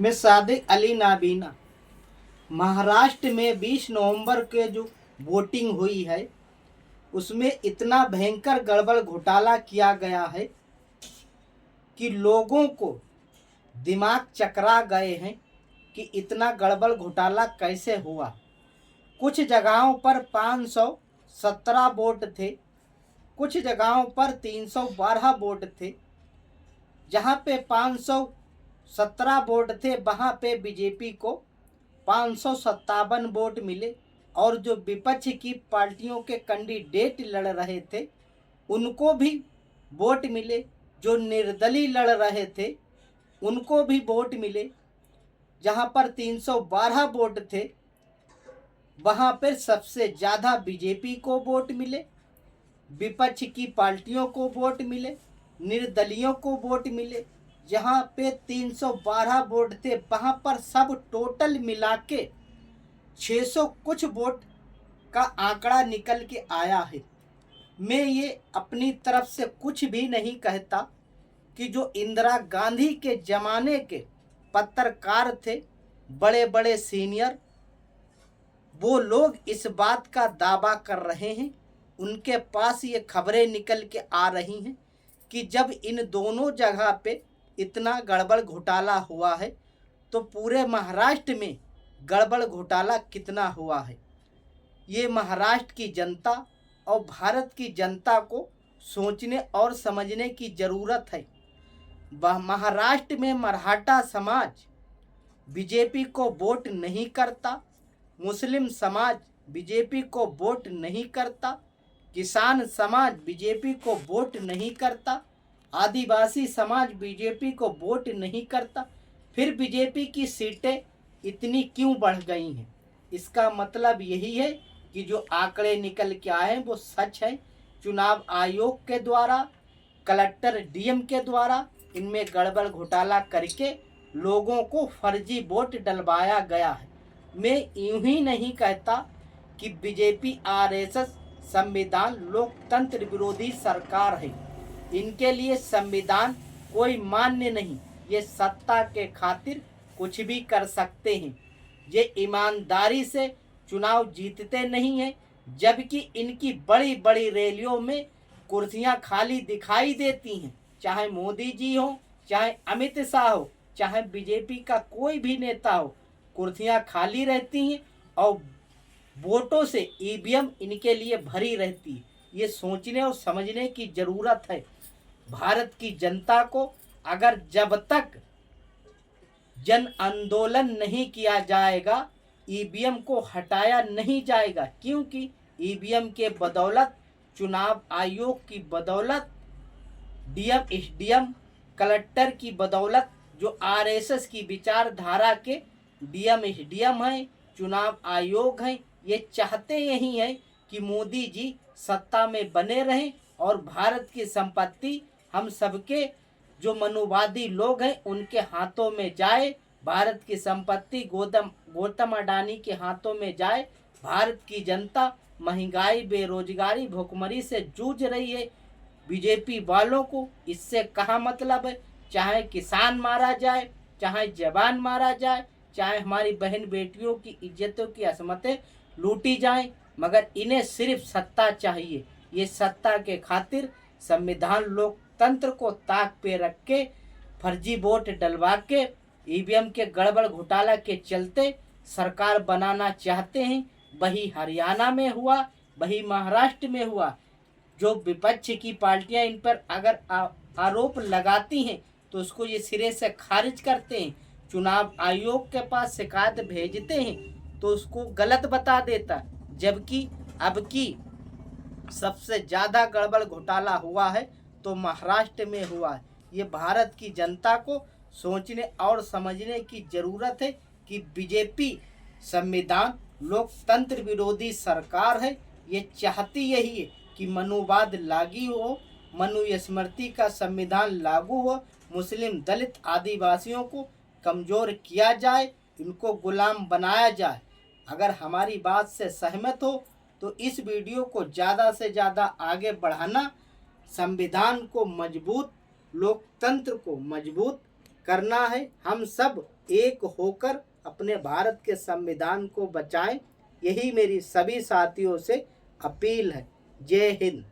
में सादिक अली नाबीना। महाराष्ट्र में 20 नवंबर के जो वोटिंग हुई है उसमें इतना भयंकर गड़बड़ घोटाला किया गया है कि लोगों को दिमाग चकरा गए हैं कि इतना गड़बड़ घोटाला कैसे हुआ। कुछ जगहों पर 517 वोट थे, कुछ जगहों पर 312 वोट थे। जहां पे 517 वोट थे वहां पे बीजेपी को 557 वोट मिले और जो विपक्ष की पार्टियों के कैंडिडेट लड़ रहे थे उनको भी वोट मिले। जो निर्दलीय लड़ रहे थे उनको भी वोट मिले। जहां पर 312 वोट थे वहां पर सबसे ज़्यादा बीजेपी को वोट मिले, विपक्ष की पार्टियों को वोट मिले, निर्दलीयों को वोट मिले। जहां पे 312 वोट थे वहां पर सब टोटल मिला के 600 कुछ वोट का आंकड़ा निकल के आया है। मैं ये अपनी तरफ से कुछ भी नहीं कहता कि जो इंदिरा गांधी के ज़माने के पत्रकार थे, बड़े बड़े सीनियर, वो लोग इस बात का दावा कर रहे हैं, उनके पास ये खबरें निकल के आ रही हैं कि जब इन दोनों जगह पे इतना गड़बड़ घोटाला हुआ है तो पूरे महाराष्ट्र में गड़बड़ घोटाला कितना हुआ है। ये महाराष्ट्र की जनता और भारत की जनता को सोचने और समझने की ज़रूरत है। महाराष्ट्र में मराठा समाज बीजेपी को वोट नहीं करता, मुस्लिम समाज बीजेपी को वोट नहीं करता, किसान समाज बीजेपी को वोट नहीं करता, आदिवासी समाज बीजेपी को वोट नहीं करता। फिर बीजेपी की सीटें इतनी क्यों बढ़ गई हैं? इसका मतलब यही है कि जो आंकड़े निकल के आए हैं वो सच है। चुनाव आयोग के द्वारा, कलेक्टर डीएम के द्वारा इनमें गड़बड़ घोटाला करके लोगों को फर्जी वोट डलवाया गया है। मैं यूं ही नहीं कहता कि बीजेपी आरएसएस संविधान लोकतंत्र विरोधी सरकार है। इनके लिए संविधान कोई मान्य नहीं। ये सत्ता के खातिर कुछ भी कर सकते हैं। ये ईमानदारी से चुनाव जीतते नहीं हैं, जबकि इनकी बड़ी बड़ी रैलियों में कुर्सियां खाली दिखाई देती हैं। चाहे मोदी जी हो, चाहे अमित शाह हो, चाहे बीजेपी का कोई भी नेता हो, कुर्सियां खाली रहती हैं और वोटों से ईवीएम इनके लिए भरी रहती है। ये सोचने और समझने की ज़रूरत है। भारत की जनता को अगर जब तक जन आंदोलन नहीं किया जाएगा, ईवीएम को हटाया नहीं जाएगा, क्योंकि ईवीएम के बदौलत, चुनाव आयोग की बदौलत, डीएम एसडीएम कलेक्टर की बदौलत, जो आरएसएस की विचारधारा के डीएम एसडीएम हैं, चुनाव आयोग हैं, ये चाहते यही हैं कि मोदी जी सत्ता में बने रहें और भारत की संपत्ति हम सबके जो मनुवादी लोग हैं उनके हाथों में जाए, भारत की संपत्ति गौतम अडानी के हाथों में जाए। भारत की जनता महंगाई, बेरोजगारी, भुखमरी से जूझ रही है। बीजेपी वालों को इससे कहाँ मतलब है? चाहे किसान मारा जाए, चाहे जवान मारा जाए, चाहे हमारी बहन बेटियों की इज्जतों की असमतें लूटी जाएं, मगर इन्हें सिर्फ सत्ता चाहिए। ये सत्ता के खातिर संविधान लोकतंत्र को ताक पे रख के फर्जी वोट डलवा के ईवीएम के गड़बड़ घोटाला के चलते सरकार बनाना चाहते हैं। वही हरियाणा में हुआ, वही महाराष्ट्र में हुआ। जो विपक्ष की पार्टियां इन पर अगर आरोप लगाती हैं तो उसको ये सिरे से खारिज करते हैं। चुनाव आयोग के पास शिकायत भेजते हैं तो उसको गलत बता देता, जबकि अब की सबसे ज़्यादा गड़बड़ घोटाला हुआ है तो महाराष्ट्र में हुआ है। ये भारत की जनता को सोचने और समझने की ज़रूरत है कि बीजेपी संविधान लोकतंत्र विरोधी सरकार है। ये चाहती यही है कि मनुवाद लागू हो, मनुस्मृति का संविधान लागू हो, मुस्लिम, दलित, आदिवासियों को कमज़ोर किया जाए, इनको गुलाम बनाया जाए। अगर हमारी बात से सहमत हो तो इस वीडियो को ज़्यादा से ज़्यादा आगे बढ़ाना, संविधान को मजबूत, लोकतंत्र को मजबूत करना है। हम सब एक होकर अपने भारत के संविधान को बचाएं, यही मेरी सभी साथियों से अपील है। जय हिंद।